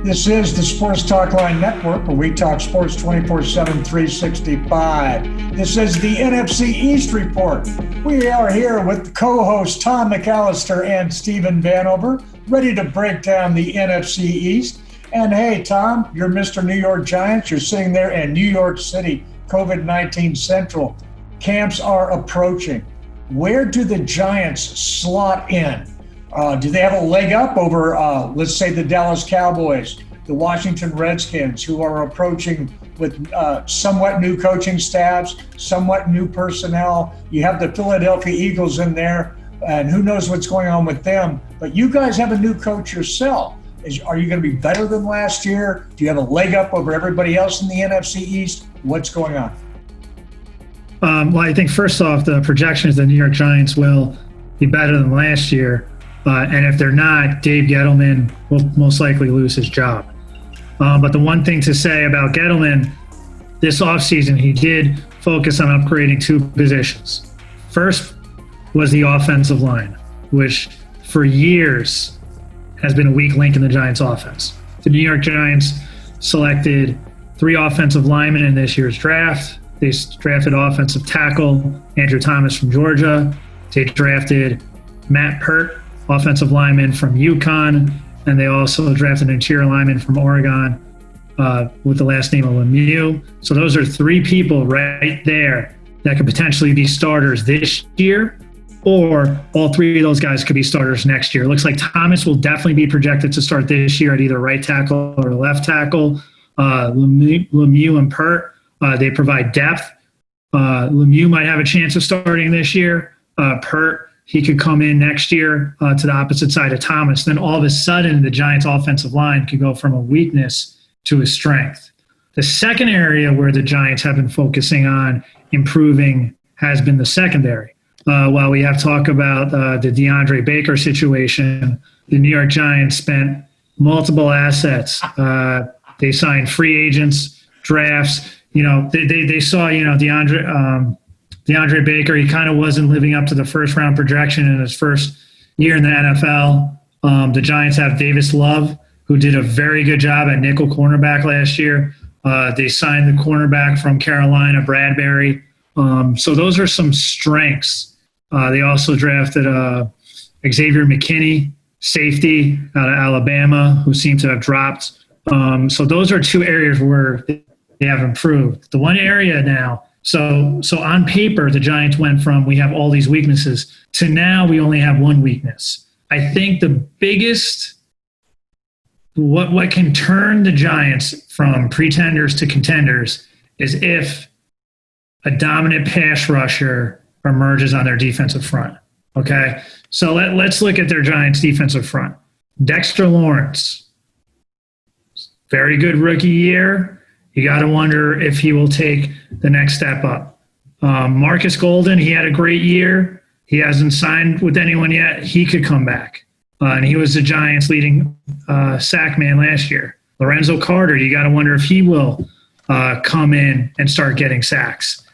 This is the Sports Talk Line Network, where we talk sports 24/7, 365. This is the NFC East Report. We are here with co-hosts Tom McAllister and Stephen Vanover, ready to break down the NFC East. And hey, Tom, you're Mr. New York Giants. You're sitting there in New York City, COVID-19 Central. Camps are approaching. Where do the Giants slot in? Do they have a leg up over, let's say, the Dallas Cowboys, the Washington Redskins, who are approaching with somewhat new coaching staffs, somewhat new personnel? You have the Philadelphia Eagles in there, and who knows what's going on with them. But you guys have a new coach yourself. Are you going to be better than last year? Do you have a leg up over everybody else in the NFC East? What's going on? Well, I think first off, the projection is the New York Giants will be better than last year. And if they're not, Dave Gettleman will most likely lose his job. But the one thing to say about Gettleman, this offseason, he did focus on upgrading two positions. First was the offensive line, which for years has been a weak link in the Giants' offense. The New York Giants selected 3 offensive linemen in this year's draft. They drafted offensive tackle Andrew Thomas from Georgia. They drafted Matt Pert, offensive lineman from UConn, and they also drafted an interior lineman from Oregon with the last name of Lemieux. So those are 3 people right there that could potentially be starters this year, or all 3 of those guys could be starters next year. It looks like Thomas will definitely be projected to start this year at either right tackle or left tackle. Lemieux and Pert, they provide depth. Lemieux might have a chance of starting this year. Pert, he could come in next year to the opposite side of Thomas. Then all of a sudden, the Giants' offensive line could go from a weakness to a strength. The second area where the Giants have been focusing on improving has been the secondary. While we have talk about the DeAndre Baker situation, the New York Giants spent multiple assets. They signed free agents, drafts. They saw, DeAndre Baker, he kind of wasn't living up to the first-round projection in his first year in the NFL. The Giants have Davis Love, who did a very good job at nickel cornerback last year. They signed the cornerback from Carolina, Bradbury. So those are some strengths. They also drafted Xavier McKinney, safety out of Alabama, who seemed to have dropped. So those are 2 areas where they have improved. The one area now, so on paper, the Giants went from we have all these weaknesses to now we only have one weakness. I think the biggest, what can turn the Giants from pretenders to contenders is if a dominant pass rusher emerges on their defensive front. Okay, so let's look at their Giants defensive front. Dexter Lawrence, very good rookie year. You got to wonder if he will take the next step up. Marcus Golden, he had a great year. He hasn't signed with anyone yet. He could come back. And he was the Giants' leading sack man last year. Lorenzo Carter, you got to wonder if he will come in and start getting sacks.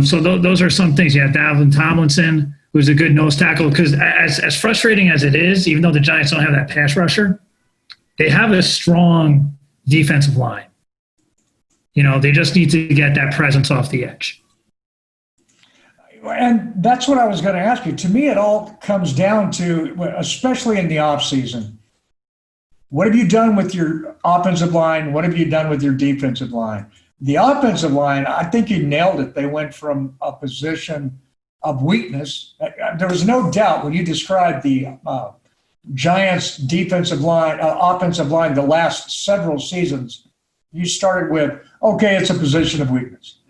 So those are some things. You have Dalvin Tomlinson, who's a good nose tackle, because as frustrating as it is, even though the Giants don't have that pass rusher, they have a strong defensive line. They just need to get that presence off the edge. And that's what I was going to ask you. To me, it all comes down to, especially in the offseason, what have you done with your offensive line? What have you done with your defensive line? The offensive line, I think you nailed it. They went from a position of weakness. There was no doubt when you described the Giants' defensive line, offensive line, the last several seasons. You started with, okay, it's a position of weakness.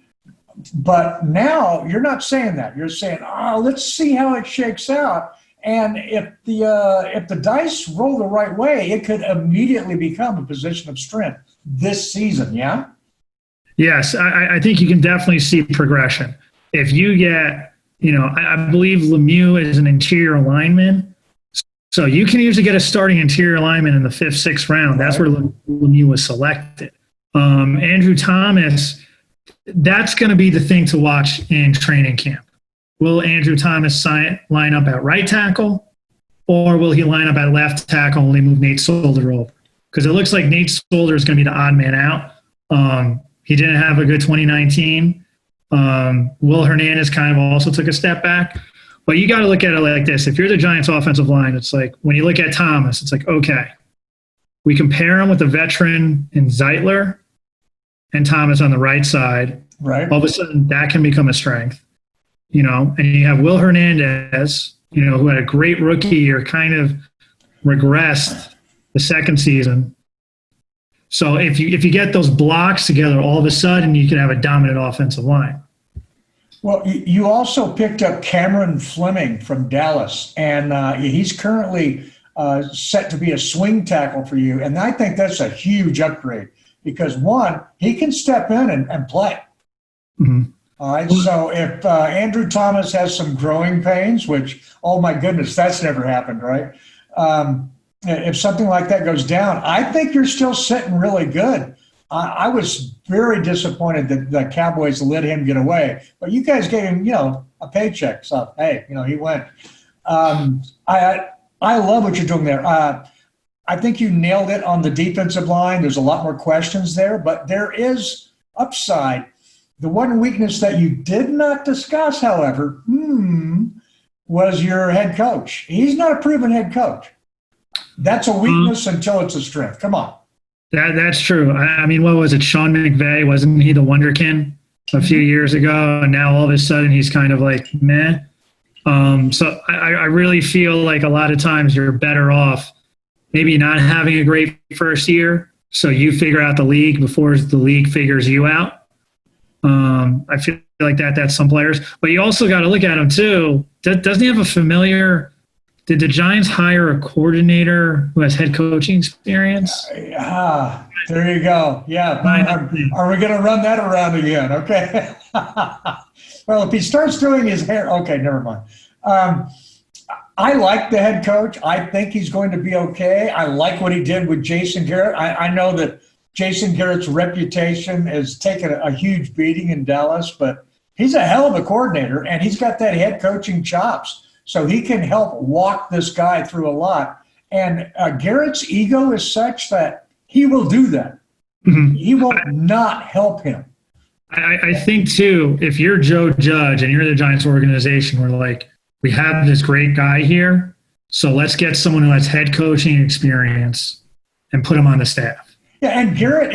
But now you're not saying that. You're saying, let's see how it shakes out. And if the dice roll the right way, it could immediately become a position of strength this season, yeah? Yes, I think you can definitely see progression. If you get, I believe Lemieux is an interior lineman. So you can usually get a starting interior lineman in the 5th, 6th round. That's where Lemieux was selected. Andrew Thomas, that's going to be the thing to watch in training camp. Will Andrew Thomas line up at right tackle, or will he line up at left tackle and only move Nate Solder over? because it looks like Nate Solder is going to be the odd man out. He didn't have a good 2019. Will Hernandez kind of also took a step back. But you got to look at it like this. If you're the Giants offensive line, it's like when you look at Thomas, it's like, okay, we compare him with a veteran in Zeitler and Thomas on the right side. Right. All of a sudden, that can become a strength. And you have Will Hernandez, who had a great rookie year, kind of regressed the second season. So if you get those blocks together, all of a sudden you can have a dominant offensive line. Well, you also picked up Cameron Fleming from Dallas, and he's currently set to be a swing tackle for you. And I think that's a huge upgrade because, one, he can step in and play. Mm-hmm. All right, so if Andrew Thomas has some growing pains, which, oh my goodness, that's never happened, right? If something like that goes down, I think you're still sitting really good. I was very disappointed that the Cowboys let him get away, but you guys gave him, a paycheck. So, hey, he went. I love what you're doing there. I think you nailed it on the defensive line. There's a lot more questions there, but there is upside. The one weakness that you did not discuss, however, was your head coach. He's not a proven head coach. That's a weakness until it's a strength. Come on. That's true. I mean, what was it? Sean McVay, wasn't he the wonderkin a few years ago? And now all of a sudden he's kind of like, meh. So I really feel like a lot of times you're better off maybe not having a great first year. So you figure out the league before the league figures you out. I feel like that's some players. But you also got to look at him too. Doesn't he have a familiar – did the Giants hire a coordinator who has head coaching experience? There you go. Yeah. Are we going to run that around again? Okay. Well, if he starts doing his hair, okay, never mind. I like the head coach. I think he's going to be okay. I like what he did with Jason Garrett. I know that Jason Garrett's reputation has taken a huge beating in Dallas, but he's a hell of a coordinator, and he's got that head coaching chops. So he can help walk this guy through a lot. And Garrett's ego is such that he will do that. Mm-hmm. He will not help him. I think, too, if you're Joe Judge and you're the Giants organization, we're like, we have this great guy here, so let's get someone who has head coaching experience and put him on the staff. Yeah, and Garrett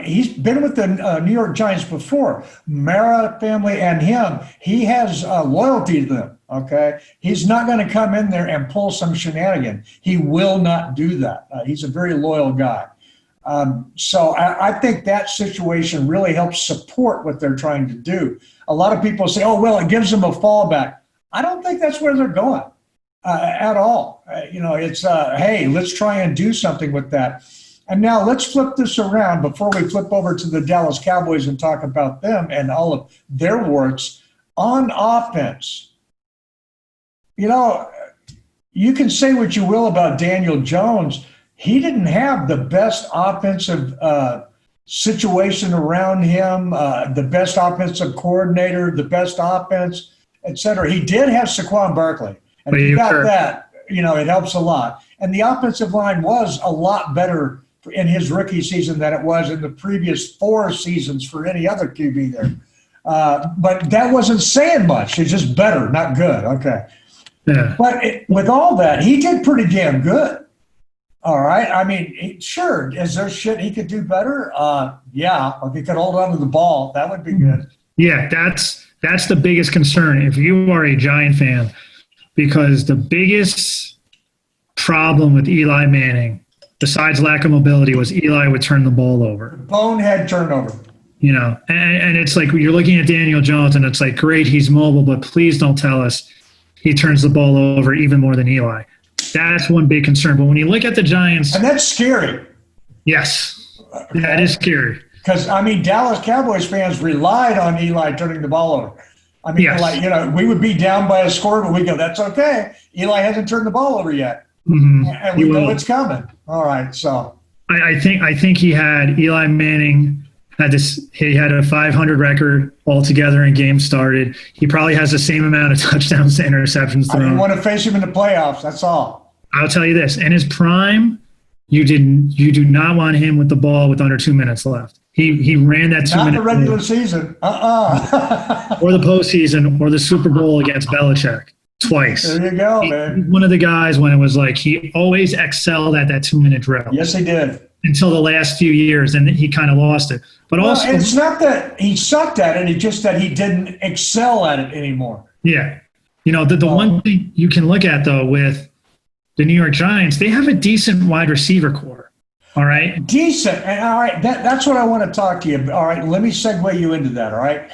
he's been with the New York Giants before. Mara family and him, he has loyalty to them, okay? He's not going to come in there and pull some shenanigan. He will not do that. He's a very loyal guy. So I think that situation really helps support what they're trying to do. A lot of people say, oh, well, it gives them a fallback. I don't think that's where they're going at all. It's, hey, let's try and do something with that. And now let's flip this around before we flip over to the Dallas Cowboys and talk about them and all of their warts on offense. You can say what you will about Daniel Jones. He didn't have the best offensive situation around him, the best offensive coordinator, the best offense, et cetera. He did have Saquon Barkley. And if you got that, it helps a lot. And the offensive line was a lot better in his rookie season than it was in the previous 4 seasons for any other QB there. But that wasn't saying much. It's just better, not good. Okay. Yeah. But with all that, he did pretty damn good. All right. I mean, sure. Is there shit he could do better? Yeah. If he could hold on to the ball, that would be good. Yeah, that's the biggest concern if you are a Giant fan, because the biggest problem with Eli Manning, besides lack of mobility, was Eli would turn the ball over. Bonehead turnover. And it's like you're looking at Daniel Jones, and it's like, great, he's mobile, but please don't tell us he turns the ball over even more than Eli. That's one big concern. But when you look at the Giants... And that's scary. Yes. That is scary. Because, Dallas Cowboys fans relied on Eli turning the ball over. Yes. We would be down by a score, but we go, that's okay. Eli hasn't turned the ball over yet. Mm-hmm. And we know it's coming. All right, so. I think he had Eli Manning he had a 500 record altogether in games started. He probably has the same amount of touchdowns to interceptions thrown. I didn't want to face him in the playoffs, that's all. I'll tell you this. In his prime, you do not want him with the ball with under 2 minutes left. He ran that 2 minutes. Not the regular season. Or the postseason or the Super Bowl against Belichick twice. There you go, man. He's one of the guys when it was like he always excelled at that 2 minute drill. Yes, he did. Until the last few years, and he kind of lost it. But also, it's not that he sucked at it; it's just that he didn't excel at it anymore. Yeah, the one thing you can look at though with the New York Giants, they have a decent wide receiver core. All right, decent, and all right, that's what I want to talk to you. All right, let me segue you into that. All right,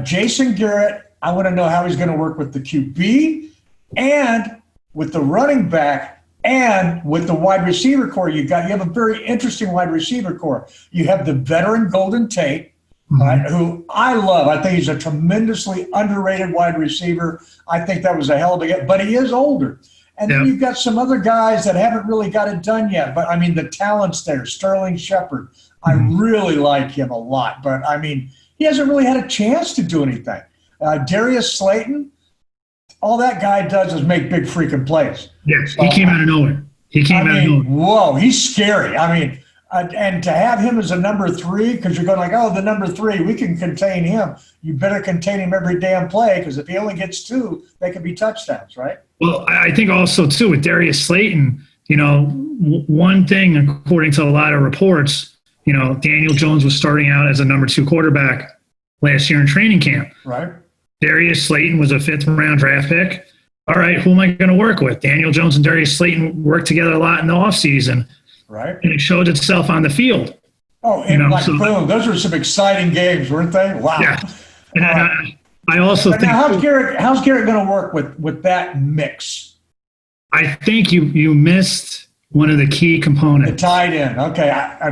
Jason Garrett, I want to know how he's going to work with the QB and with the running back. And with the wide receiver core you have a very interesting wide receiver core. You have the veteran Golden Tate, right, who I love. I think he's a tremendously underrated wide receiver. I think that was a hell of a get, but he is older. And then you've got some other guys that haven't really got it done yet. But, I mean, the talent's there. Sterling Shepard, I really like him a lot. But, I mean, he hasn't really had a chance to do anything. Darius Slayton, all that guy does is make big freaking plays. Yes, he came out of nowhere. Whoa, he's scary. I mean, and to have him as a number 3, because you're going like, oh, the number 3, we can contain him. You better contain him every damn play, because if he only gets 2, they could be touchdowns, right? Well, I think also, too, with Darius Slayton, one thing, according to a lot of reports, Daniel Jones was starting out as a number 2 quarterback last year in training camp. Right. Darius Slayton was a 5th-round draft pick. All right, who am I going to work with? Daniel Jones and Darius Slayton worked together a lot in the offseason. Right. And it showed itself on the field. Oh, and boom, those were some exciting games, weren't they? Wow. Yeah. And I also think. Now, how's Garrett going to work with that mix? I think you missed one of the key components. The tight end. Okay.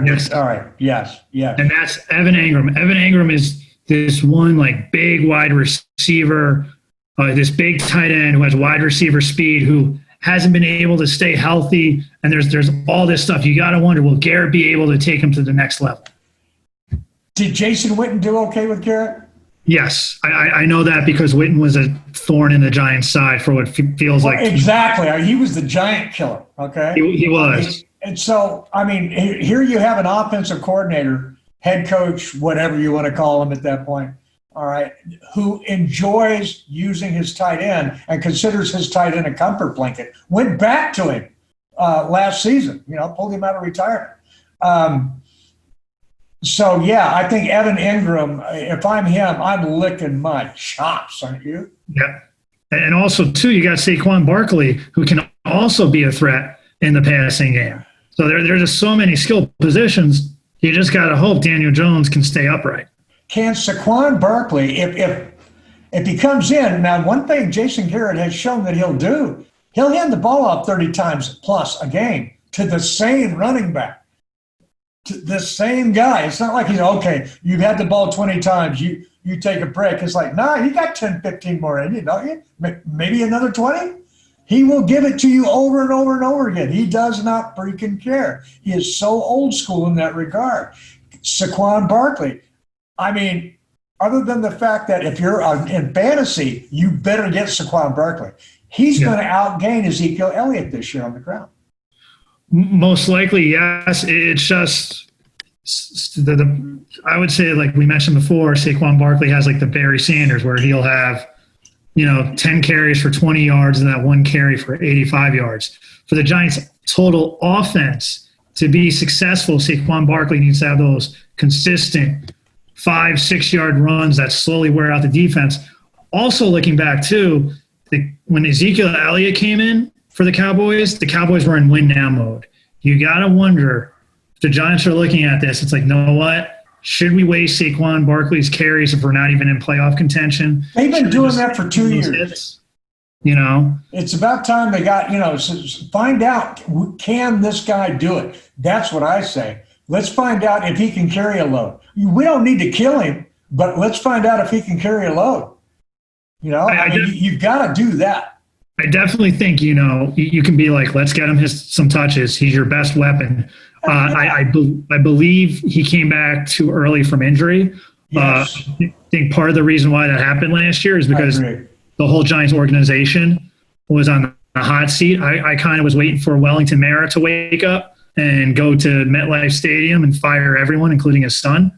Yes. All right. Yes. And that's Evan Engram. Evan Engram is this one big wide receiver, this big tight end who has wide receiver speed, who hasn't been able to stay healthy. And there's all this stuff. You got to wonder, will Garrett be able to take him to the next level? Did Jason Witten do okay with Garrett? Yes, I know that because Witten was a thorn in the Giants' side for what feels like. Exactly. He was the giant killer, okay? He was. And so, I mean, here you have an offensive coordinator, head coach, whatever you want to call him at that point, all right, who enjoys using his tight end and considers his tight end a comfort blanket. Went back to him last season, pulled him out of retirement. So, yeah, I think Evan Engram, if I'm him, I'm licking my chops, aren't you? Yeah. And also, too, you got Saquon Barkley, who can also be a threat in the passing game. So there's just so many skilled positions. You just got to hope Daniel Jones can stay upright. Can Saquon Barkley, if he comes in, now one thing Jason Garrett has shown that he'll do, he'll hand the ball off 30 times plus a game to the same running back. The same guy. It's not like he's okay, you've had the ball 20 times, you take a break. It's like, nah, you got 10, 15 more in you, don't you? Maybe another 20? He will give it to you over and over and over again. He does not freaking care. He is so old school in that regard. Saquon Barkley, I mean, other than the fact that if you're in fantasy, you better get Saquon Barkley. He's going to outgain Ezekiel Elliott this year on the ground. Most likely, yes. It's just I would say, like we mentioned before, Saquon Barkley has like the Barry Sanders, where he'll have 10 carries for 20 yards and that 1 carry for 85 yards. For the Giants' total offense to be successful, Saquon Barkley needs to have those consistent 5-6 yard runs that slowly wear out the defense. Also, looking back too, when Ezekiel Elliott came in for the Cowboys were in win now mode. You got to wonder if the Giants are looking at this. It's like, know what? Should we waste Saquon Barkley's carries if we're not even in playoff contention? They've been doing that for 2 years. It's about time they got, find out, can this guy do it? That's what I say. Let's find out if he can carry a load. We don't need to kill him, but let's find out if he can carry a load. You've got to do that. I definitely think, you can be like, let's get him some touches. He's your best weapon. I believe he came back too early from injury. Yes. I think part of the reason why that happened last year is because the whole Giants organization was on the hot seat. I kind of was waiting for Wellington Mara to wake up and go to MetLife Stadium and fire everyone, including his son.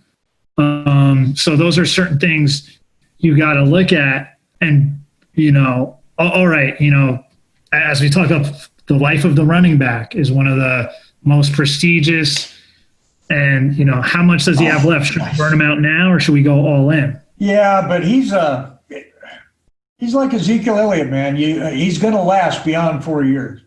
So those are certain things you got to look at. And, all right, as we talk about, the life of the running back is one of the most prestigious. And, how much does he have left? Should we burn him out now or should we go all in? Yeah, but he's like Ezekiel Elliott, man. He's going to last beyond 4 years.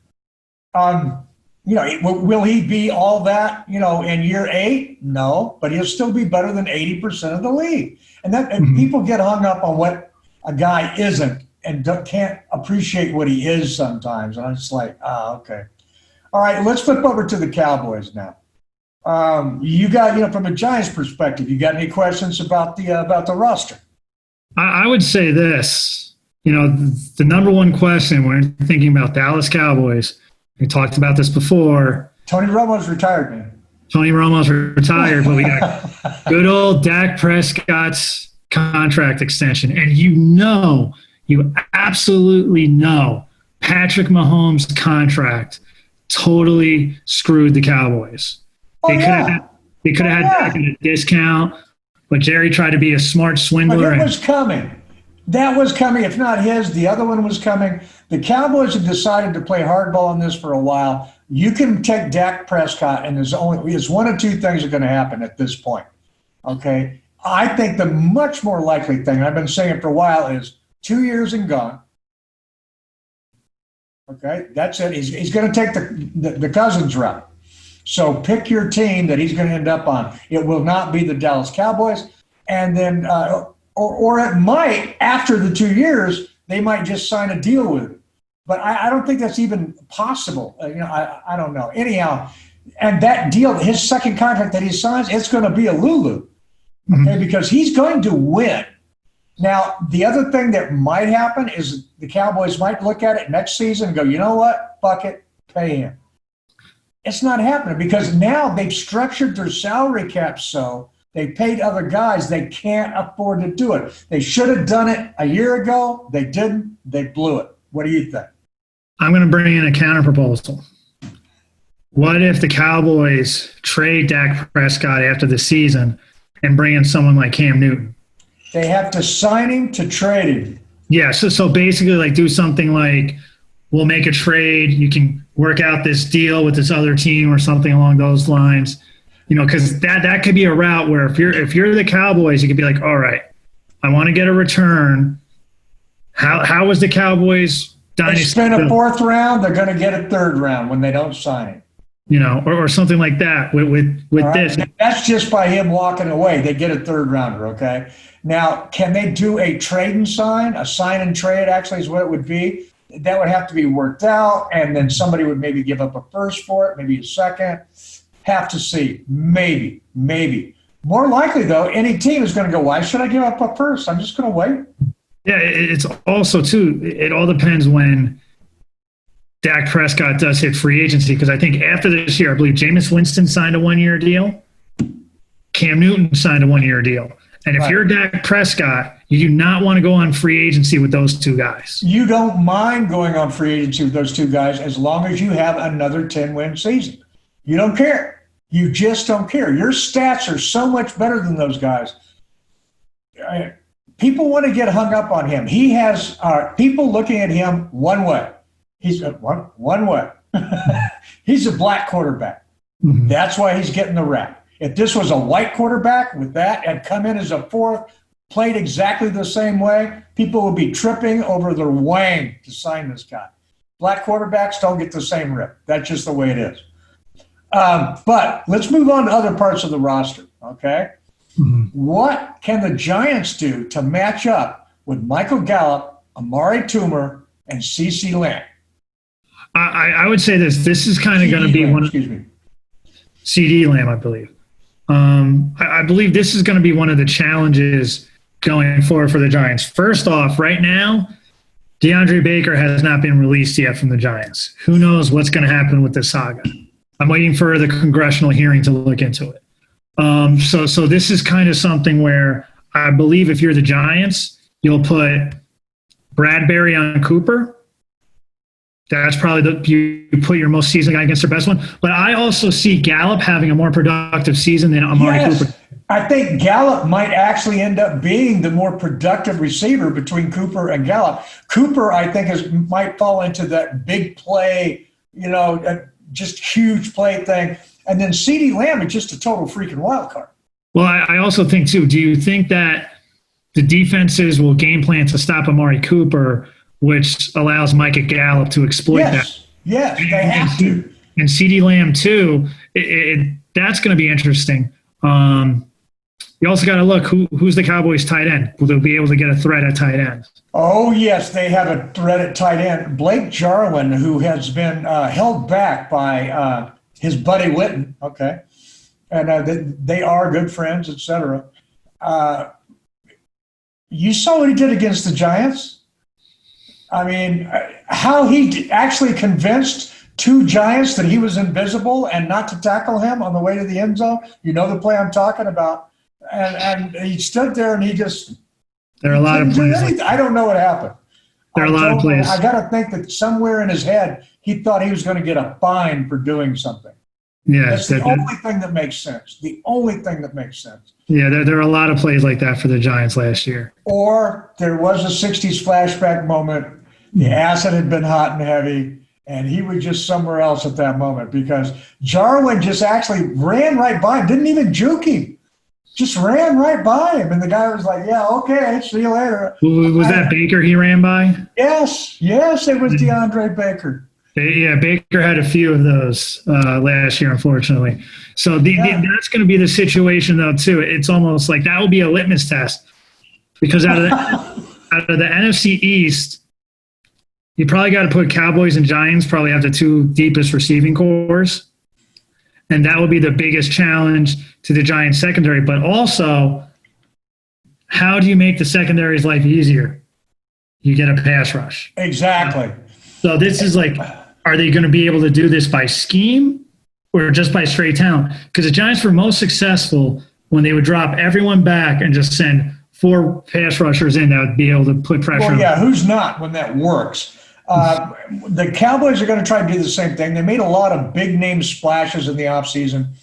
Will he be all that, in year 8? No, but he'll still be better than 80% of the league. And people get hung up on what a guy isn't and can't appreciate what he is sometimes. And I'm just like, okay. All right, let's flip over to the Cowboys now. You got, from a Giants perspective, you got any questions about the roster? I would say this, the number one question when thinking about Dallas Cowboys, we talked about this before. Tony Romo's retired, man. Tony Romo's retired, but we got good old Dak Prescott's contract extension. And you absolutely know Patrick Mahomes' contract totally screwed the Cowboys. They could have had Dak at a discount, but Jerry tried to be a smart swindler. But it was coming. That was coming. If not his, the other one was coming. The Cowboys have decided to play hardball on this for a while. You can take Dak Prescott, and there's one of two things are going to happen at this point. Okay? I think the much more likely thing, and I've been saying it for a while, is 2 years and gone. Okay? That's it. He's going to take the Cousins route. So pick your team that he's going to end up on. It will not be the Dallas Cowboys. And then, or it might, after the 2 years, they might just sign a deal with him. But I don't think that's even possible. I don't know. Anyhow, and that deal, his second contract that he signs, it's going to be a Lulu. Okay, because he's going to win. Now, the other thing that might happen is the Cowboys might look at it next season and go, you know what? Fuck it, pay him. It's not happening because now they've structured their salary cap so they paid other guys. They can't afford to do it. They should have done it a year ago. They didn't. They blew it. What do you think? I'm going to bring in a counter proposal. What if the Cowboys trade Dak Prescott after the season and bring in someone like Cam Newton? They have to sign him to trade him. Yeah, so basically like do something like we'll make a trade. You can work out this deal with this other team or something along those lines. Because that could be a route where if you're the Cowboys, you could be like, all right, I want to get a return. How was the Cowboys dynasty? They spent a fourth round, they're going to get a third round when they don't sign him. Or something like that with this. That's just by him walking away. They get a third rounder, okay? Now, can they do a trade and sign? A sign and trade actually is what it would be. That would have to be worked out, and then somebody would maybe give up a first for it, maybe a second. Have to see. Maybe. More likely, though, any team is going to go, why should I give up a first? I'm just going to wait. Yeah, it's also, too, it all depends when Dak Prescott does hit free agency, because I think after this year, I believe Jameis Winston signed a 1-year deal. Cam Newton signed a 1-year deal. And if you're Dak Prescott, you do not want to go on free agency with those two guys. You don't mind going on free agency with those two guys as long as you have another 10-win season. You don't care. You just don't care. Your stats are so much better than those guys. People want to get hung up on him. He has people looking at him one way. He's one way. He's a black quarterback. Mm-hmm. That's why he's getting the rap. If this was a white quarterback with that and come in as a fourth, played exactly the same way, people would be tripping over their wang to sign this guy. Black quarterbacks don't get the same rip. That's just the way it is. But let's move on to other parts of the roster, okay? Mm-hmm. What can the Giants do to match up with Michael Gallup, Amari Toomer, and CeeDee Lamb? I would say this. This is kind of going to be one of CeeDee Lamb, I believe. I believe this is going to be one of the challenges going forward for the Giants. First off, right now, DeAndre Baker has not been released yet from the Giants. Who knows what's going to happen with this saga? I'm waiting for the congressional hearing to look into it. So this is kind of something where I believe if you're the Giants, you'll put Bradbury on Cooper, That's probably you put your most seasoned guy against their best one. But I also see Gallup having a more productive season than Amari Cooper. I think Gallup might actually end up being the more productive receiver between Cooper and Gallup. Cooper, I think, might fall into that big play, just huge play thing. And then CeeDee Lamb is just a total freaking wild card. Well, I also think, too, do you think that the defenses will game plan to stop Amari Cooper, which allows Micah Gallup to exploit that? Yes, they have to. And CeeDee Lamb, too, that's going to be interesting. You also got to look, who's the Cowboys tight end? Will they be able to get a threat at tight end? Oh, yes, they have a threat at tight end. Blake Jarwin, who has been held back by his buddy Witten, okay, and they are good friends, etc. You saw what he did against the Giants? I mean, how he actually convinced two Giants that he was invisible and not to tackle him on the way to the end zone. You know the play I'm talking about. And he stood there and he just – There are a lot of plays. I don't know what happened. There are a lot of plays. I got to think that somewhere in his head he thought he was going to get a fine for doing something. Yeah, that's the only thing that makes sense. The only thing that makes sense. Yeah, there are a lot of plays like that for the Giants last year. Or there was a 60s flashback moment. The acid had been hot and heavy, and he was just somewhere else at that moment because Jarwin just actually ran right by him, didn't even juke him. Just ran right by him, and the guy was like, yeah, okay, see you later. Was that Baker he ran by? Yes, it was DeAndre Baker. Yeah, Baker had a few of those last year, unfortunately. So that's going to be the situation, though, too. It's almost like that will be a litmus test because out of the NFC East, you probably got to put Cowboys and Giants probably have the two deepest receiving cores. And that will be the biggest challenge to the Giants secondary. But also, how do you make the secondary's life easier? You get a pass rush. Exactly. So this is like, are they going to be able to do this by scheme or just by straight talent? Because the Giants were most successful when they would drop everyone back and just send 4 pass rushers in that would be able to put pressure on. Yeah, who's not when that works? The Cowboys are going to try to do the same thing. They made a lot of big-name splashes in the offseason.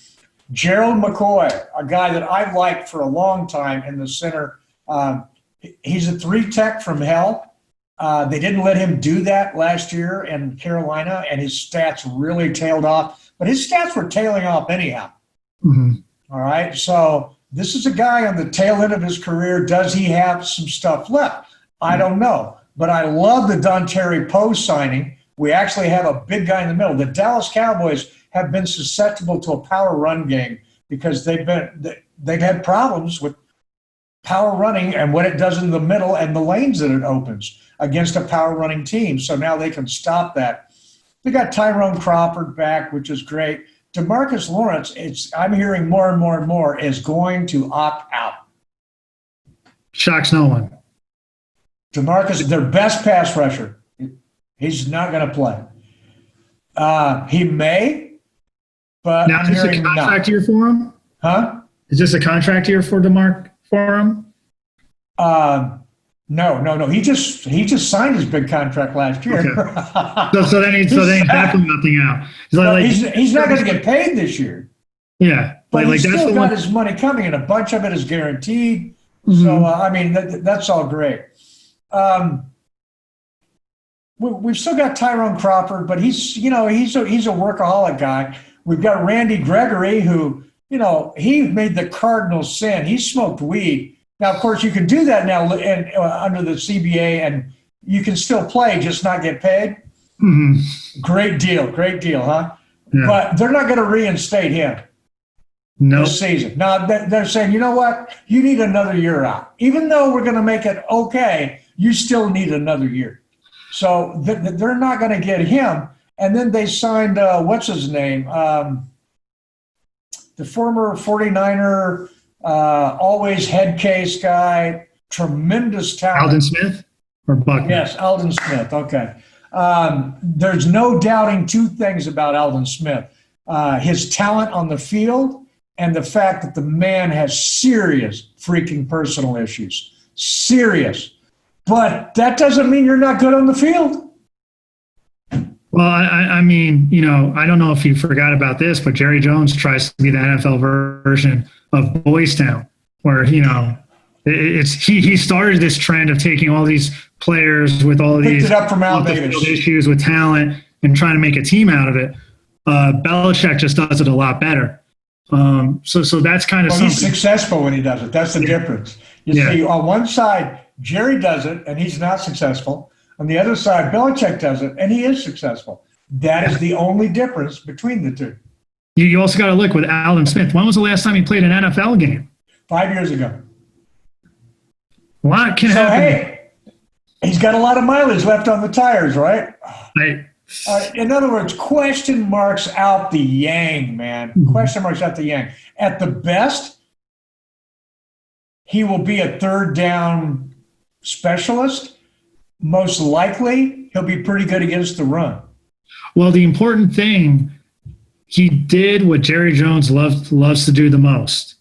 Gerald McCoy, a guy that I've liked for a long time in the center, he's a 3-tech from hell. They didn't let him do that last year in Carolina, and his stats really tailed off. But his stats were tailing off anyhow. Mm-hmm. All right, so this is a guy on the tail end of his career. Does he have some stuff left? I don't know. But I love the Dontari Poe signing. We actually have a big guy in the middle. The Dallas Cowboys have been susceptible to a power run game because they've had problems with power running and what it does in the middle and the lanes that it opens against a power running team. So now they can stop that. They got Tyrone Crawford back, which is great. DeMarcus Lawrence, I'm hearing more and more and more, is going to opt out. Shocks no one. DeMarcus, their best pass rusher, he's not going to play. He may, but now is this a contract year for him? Huh? Is this a contract year for him? No. He just signed his big contract last year. Okay. so then he's definitely nothing out. He's not going to get paid this year. Yeah, but he's still got his money coming, and a bunch of it is guaranteed. Mm-hmm. So that's all great. We've still got Tyrone Crawford, but he's a workaholic guy. We've got Randy Gregory, who, he made the cardinal sin. He smoked weed. Now, of course, you can do that now under the CBA, and you can still play, just not get paid. Mm-hmm. Great deal, huh? Yeah. But they're not going to reinstate him this season. Now, they're saying, you know what? You need another year out. Even though we're going to make it okay, you still need another year. So they're not going to get him. And then they signed, what's his name? The former 49er, always head case guy, tremendous talent. Aldon Smith or Buckner? Yes, Aldon Smith. Okay. There's no doubting two things about Aldon Smith. His talent on the field and the fact that the man has serious freaking personal issues. Serious. But that doesn't mean you're not good on the field. Well, I mean, I don't know if you forgot about this, but Jerry Jones tries to be the NFL version of Boys Town, where he started this trend of taking all these players with all Picked these it up from Al Davis. issues with talent and trying to make a team out of it. Belichick just does it a lot better. So that's kind of something. He's successful when he does it. That's the difference. You see, on one side, Jerry does it, and he's not successful. On the other side, Belichick does it, and he is successful. That is the only difference between the two. You also got to look with Alden Smith. When was the last time he played an NFL game? 5 years ago. A lot can happen. Hey, he's got a lot of mileage left on the tires, right? In other words, question marks out the yang, man. Mm-hmm. Question marks out the yang. At the best, he will be a third down specialist. Most likely, he'll be pretty good against the run. Well, the important thing, he did what Jerry Jones loves to do the most.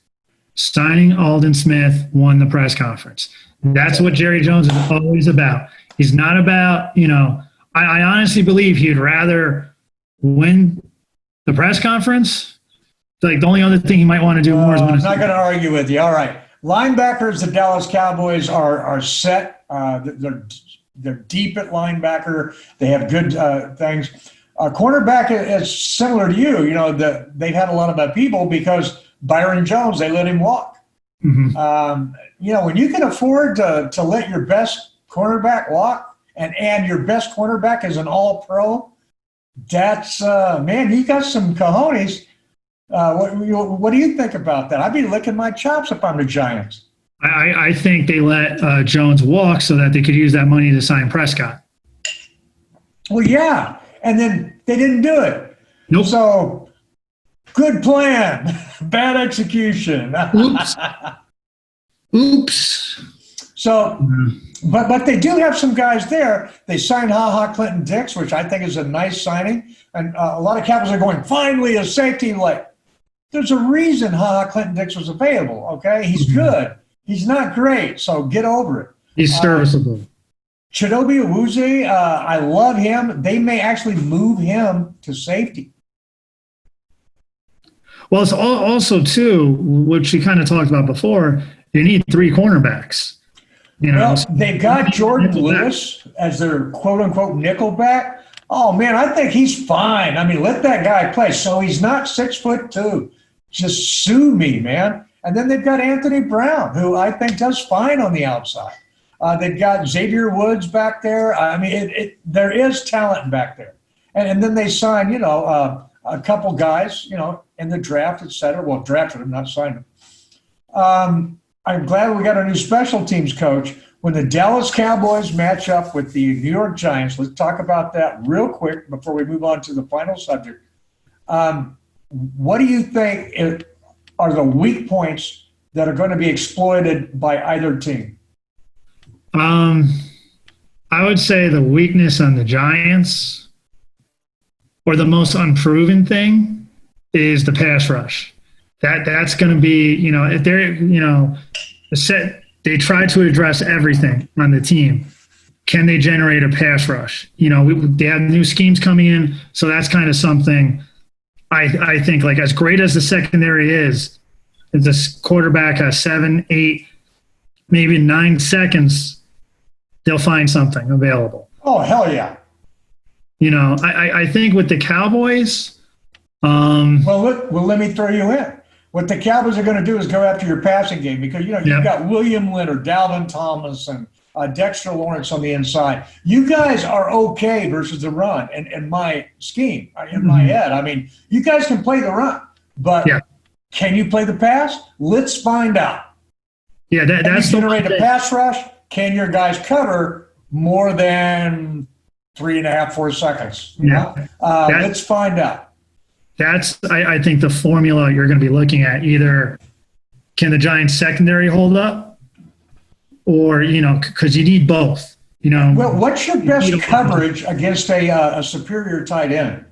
Signing Alden Smith won the press conference. That's what Jerry Jones is always about. He's not about, I honestly believe he'd rather win the press conference. Like, the only other thing he might want to do more is win. I'm not going to argue with you. All right. Linebackers, the Dallas Cowboys are set. They're deep at linebacker. They have good things. Cornerback is similar to you. They've had a lot of people because Byron Jones, they let him walk. Mm-hmm. When you can afford to let your best cornerback walk and your best cornerback is an all-pro, that's, man, you got some cojones. What do you think about that? I'd be licking my chops if I'm the Giants. I think they let Jones walk so that they could use that money to sign Prescott. Well, yeah, and then they didn't do it. Nope. So, good plan, bad execution. Oops. So, but they do have some guys there. They signed HaHa Clinton-Dix, which I think is a nice signing. And a lot of Cowboys are going, finally a safety. Like, there's a reason HaHa Clinton-Dix was available, okay? He's good. He's not great, so get over it. He's serviceable. Chidobe Awuzie, I love him. They may actually move him to safety. Well, it's also, too, which we kind of talked about before, you need 3 cornerbacks. Well, they've got Jordan Lewis as their quote-unquote nickelback. Oh, man, I think he's fine. I mean, let that guy play. So he's not 6'2". Just sue me, man. And then they've got Anthony Brown, who I think does fine on the outside. They've got Xavier Woods back there. I mean, there is talent back there. And then they signed, a couple guys, in the draft, et cetera. Well, drafted them, not signed them. I'm glad we got a new special teams coach. When the Dallas Cowboys match up with the New York Giants, let's talk about that real quick before we move on to the final subject. What do you think are the weak points that are going to be exploited by either team? I would say the weakness on the Giants, or the most unproven thing, is the pass rush. That's going to be, if they're, they try to address everything on the team. Can they generate a pass rush? They have new schemes coming in, so that's kind of something I think, like, as great as the secondary is, if this quarterback has 7, 8, maybe 9 seconds, they'll find something available. Oh, hell yeah. I think with the Cowboys. Well, let me throw you in. What the Cowboys are going to do is go after your passing game because, you've got William Leonard, Dalvin Thomas, and Dexter Lawrence on the inside. You guys are okay versus the run in my scheme, in my head. I mean, you guys can play the run, but can you play the pass? Let's find out. Yeah, that's the generate a pass rush. Can your guys cover more than 3.5, 4 seconds? Let's find out. That's, I think, the formula you're going to be looking at. Either can the Giants secondary hold up, or, because you need both. Well, what's your best coverage against a superior tight end?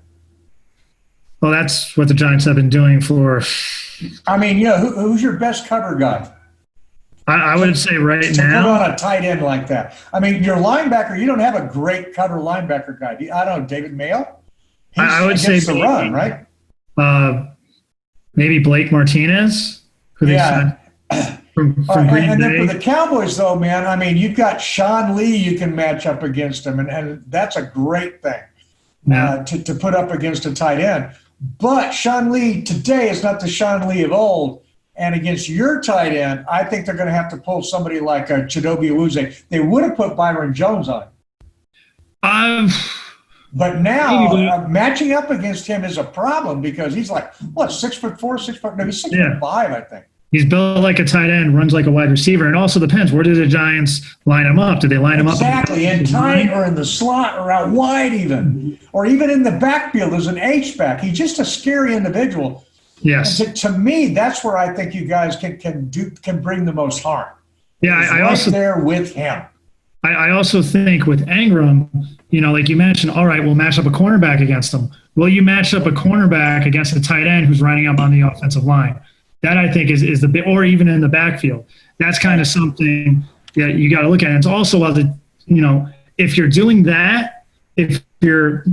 Well, that's what the Giants have been doing for. I mean, who's your best cover guy? I would say right to now. put on a tight end like that. I mean, your linebacker, you don't have a great cover linebacker guy. I don't know, David Mayo? I would say the run, right? Maybe Blake Martinez. Yeah. From Green and Bay. then for the Cowboys, though, man, I mean, you've got Sean Lee you can match up against him, and that's a great thing to put up against a tight end. But Sean Lee today is not the Sean Lee of old. And against your tight end, I think they're going to have to pull somebody like Chidobe Awuzie. They would have put Byron Jones on. But now matching up against him is a problem because he's like, what, 6'4", 6'5"? No, he's 6'5", I think. He's built like a tight end, runs like a wide receiver. And also depends, where do the Giants line him up? Do they line him up? Exactly, in tight or in the slot or out wide even. Or even in the backfield as an H-back. He's just a scary individual. Yes. And to me, that's where I think you guys can bring the most harm. Yeah, I also there with him. I also think with Engram, like you mentioned, all right, we'll match up a cornerback against him. Will you match up a cornerback against a tight end who's running up on the offensive line? That I think is the big, or even in the backfield. That's kind of something that you got to look at. And it's also if you're doing that, if you're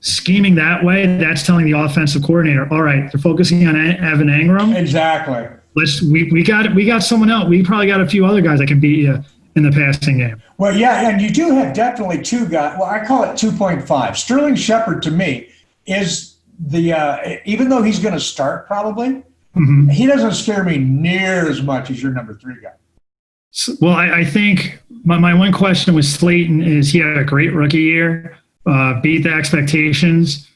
scheming that way, that's telling the offensive coordinator, all right, they're focusing on Evan Engram. Exactly. We got someone else. We probably got a few other guys that can beat you in the passing game. Well, yeah, and you do have definitely two guys. Well, I call it 2.5. Sterling Shepard to me is the even though he's going to start probably, he doesn't scare me near as much as your number 3 guy. Well, I think my one question with Slayton is he had a great rookie year, beat the expectations.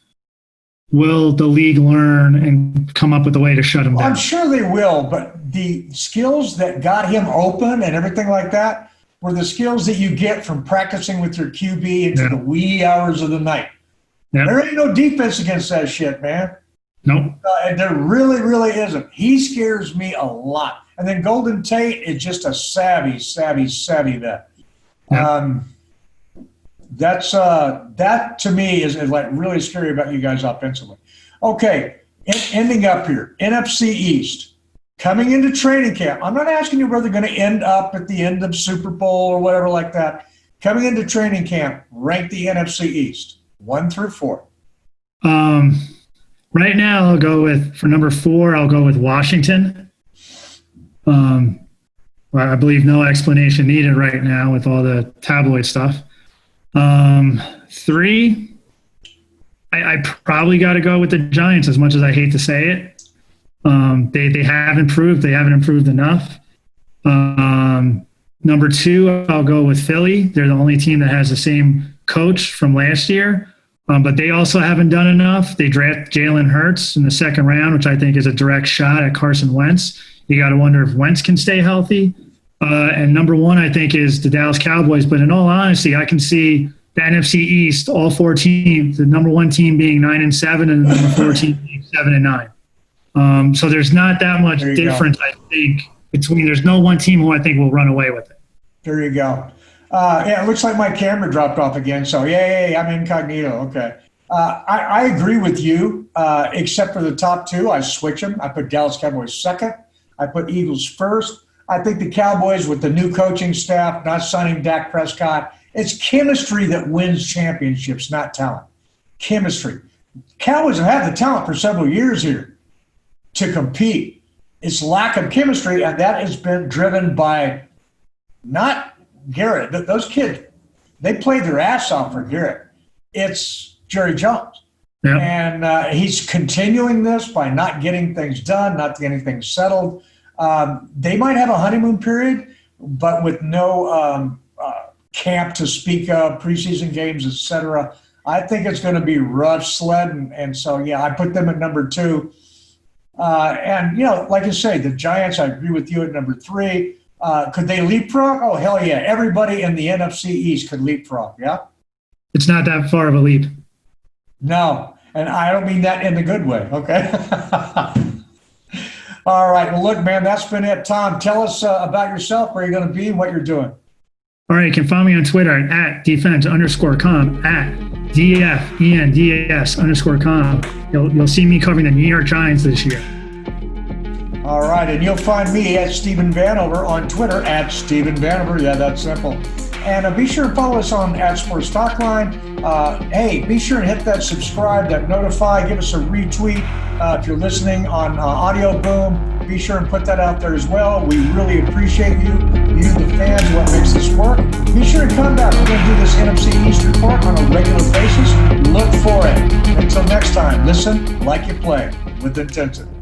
Will the league learn and come up with a way to shut him down? I'm sure they will, but the skills that got him open and everything like that were the skills that you get from practicing with your QB into the wee hours of the night. Yep. There ain't no defense against that shit, man. Nope. And there really, really isn't. He scares me a lot. And then Golden Tate is just a savvy vet. Yep. That to me is like really scary about you guys offensively. Okay, ending up here, NFC East. Coming into training camp, I'm not asking you where they're going to end up at the end of Super Bowl or whatever like that. Coming into training camp, rank the NFC East, 1 through 4. Right now, I'll go with, for number 4, I'll go with Washington. I believe no explanation needed right now with all the tabloid stuff. 3, I probably got to go with the Giants as much as I hate to say it. They have improved. They haven't improved enough. Number 2, I'll go with Philly. They're the only team that has the same coach from last year. But they also haven't done enough. They draft Jalen Hurts in the 2nd round, which I think is a direct shot at Carson Wentz. You got to wonder if Wentz can stay healthy. And number 1, I think, is the Dallas Cowboys. But in all honesty, I can see the NFC East, all 4 teams, the number 1 team being 9-7 and the number 4 team being 7-9. So there's not that much difference, I think, between. There's no one team who I think will run away with it. There you go. It looks like my camera dropped off again. So, yay, I'm incognito. Okay. I agree with you, except for the top 2. I switch them. I put Dallas Cowboys 2nd. I put Eagles 1st. I think the Cowboys, with the new coaching staff, not signing Dak Prescott, it's chemistry that wins championships, not talent. Chemistry. Cowboys have had the talent for several years here to compete. It's lack of chemistry, and that has been driven by not Garrett. Those kids, they played their ass off for Garrett. It's Jerry Jones. Yep. And he's continuing this by not getting things done, not getting things settled. They might have a honeymoon period, but with no camp to speak of, preseason games, etc. I think it's going to be rough sledding. And so, yeah, I put them at number 2. And, like I say, the Giants, I agree with you at number 3. Could they leapfrog? Oh, hell yeah. Everybody in the NFC East could leapfrog, yeah? It's not that far of a leap. No, and I don't mean that in the good way, okay? All right. Well, look, man, that's been it. Tom, tell us about yourself, where you're going to be, and what you're doing. All right. You can find me on Twitter at defense_com, at DFENDS_com. You'll see me covering the New York Giants this year. All right, and you'll find me at Stephen Vanover on Twitter at Stephen Vanover. Yeah, that's simple. And be sure to follow us on @Sports Talk Line. Hey, be sure and hit that subscribe, that notify, give us a retweet. If you're listening on Audio Boom, be sure and put that out there as well. We really appreciate you, the fans, what makes this work. Be sure to come back. We're going to do this NFC East report on a regular basis. Look for it. Until next time, listen like you play with intensity.